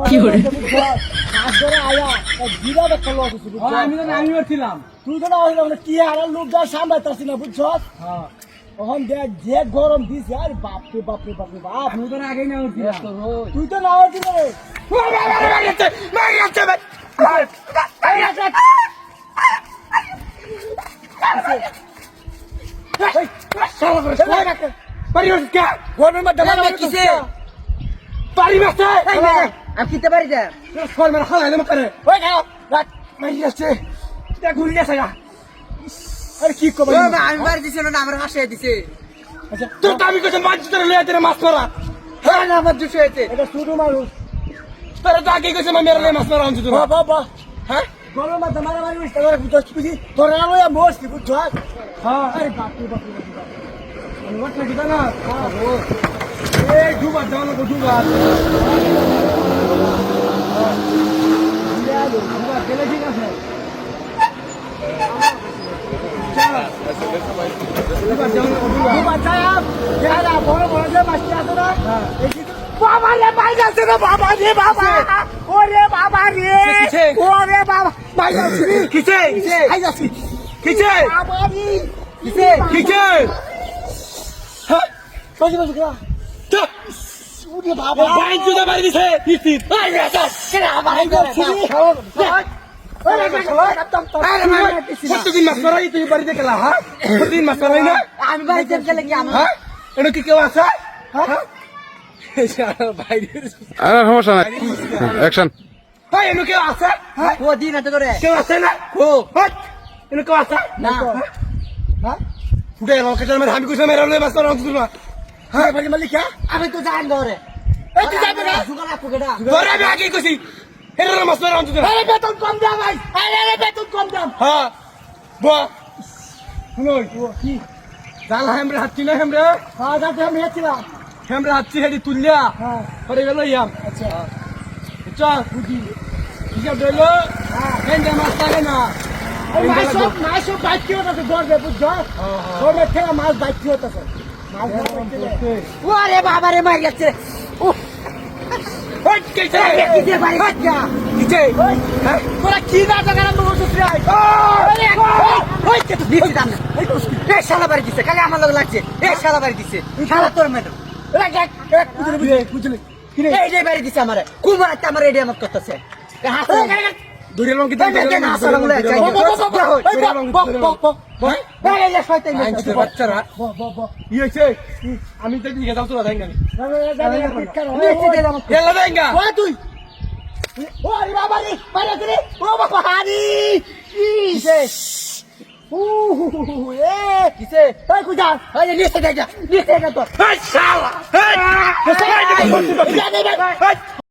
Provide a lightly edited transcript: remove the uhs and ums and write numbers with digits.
কি করে আমিও ছিলাম তুই তো না কি আর লোক যা সামলাইতাছি না বুঝছ তখন দেখ যে গরম দিছে আরে বাপরে বাপরে বাপরে বাপ আমি তো আগেই না উঠছিলাম তুই তো না উঠি রে আমি কিতে পারি যা কি কব আমি বাড়ি দিছিল না আমার হাসিয়ে দিছে তোর দাবি করছেন মাছ ধরে লইয়া দিলে মাছ মারা হ্যাঁ না আমার দুশো হয়েছে এটা ছোট মানুষ তোর তো আগে কইছে মেরে লইয়া মাছ মারা আনছি তোরা বাবা হ্যাঁ গরম মাথা মারামারি হইছে তোরা বুঝছ বুঝি তোরা লইয়া মস্তি বুঝছ হ্যাঁ আরে বাপরে বাপরে বাপরে আমি ওটা কি জানা এই ডুবা জানো তো ডুবা ডুবা গেলে ঠিক আছে বড় বড় যে মাছটি আছে না বাবা রে বাইরে আছে রে বাবা রে বাবা ওরে বাবা রে ওরে বাবা বাইরে আছে কিছে আই যাচ্ছি কিছে বাবা রে কিছে কিছে হ্যাঁ বসে বসে গেলা ওরে বাবা বাইন জুদা বাড়ি দিছে নিশ্চিত আই যাচ্ছি কেন আবার আই যাচ্ছি কতদিন মাছ মারাই তুই বাড়িতে গেলা হ্যাঁ কতদিন মাছ মারাই না আমি বাড়িতে গেলে কি আমার হ্যাঁ এটা কি কেউ আছে হ্যাঁ আরে সমস্যা নাই অ্যাকশন ভাই এনে কেউ আছে ও দিন এত করে কেউ আছে না ও এনে কেউ আছে না হ্যাঁ ফুটে গেল কেটার মেরে আমি কইছে মেরে লই মাছ মারা আনছি না হ্যাঁ ভাই মালিক হ্যাঁ আমি তো যাই ধরে এই তুই যাবে না সুগার আপু কেডা ধরে আমি আগে কইছি এর মাছ মারা আনছি না আরে বেতন কম দাও ভাই আরে বেতন কম দাও হ্যাঁ বাহ শুনোই কি জাল হেমরে হাঁচি না হেমরে হ্যাঁ যাতে আমি এসেছিলাম হেমরে হাঁচি হেডি তুললিয়া হ্যাঁ পরে গেল ইয়াম আচ্ছা চল বুঝি হিসাব দিলো হেন্ডে মাছ লাগে না মাছ সব বাইক কি হতেছে ধরবে বুঝছ ধরবে থেকে মাছ বাইক কি হতেছে মাছ ওরে বাবা রে মার গেছে ওই কেছে কিতে বাড়ি যা কিছে তোরা কি না জায়গা বলছিস রে ওই কে তো দিছি দাম এই শালা বাড়ি দিছে খালি আমার লগে লাগছে এই শালা বাড়ি দিছে শালা তোর মেটো বুঝলি এই যে বাড়ি দিছে আমারে কুমার একটা আমার এডি আমার করতেছে হাসা দূরে লঙ্কি এই মেয়ে না হাসা লাগলে এই যে শয়তান আইনছে বাচ্চারা ই হইছে আমি তো দিকে যাও তোরা দেন গানি এলা দেন গা তুই ও বাবা রে বাইরে রে ও বাবা হারি কিসে কিসে এই কুজা এই নিচে দেখা তো এই শালা এই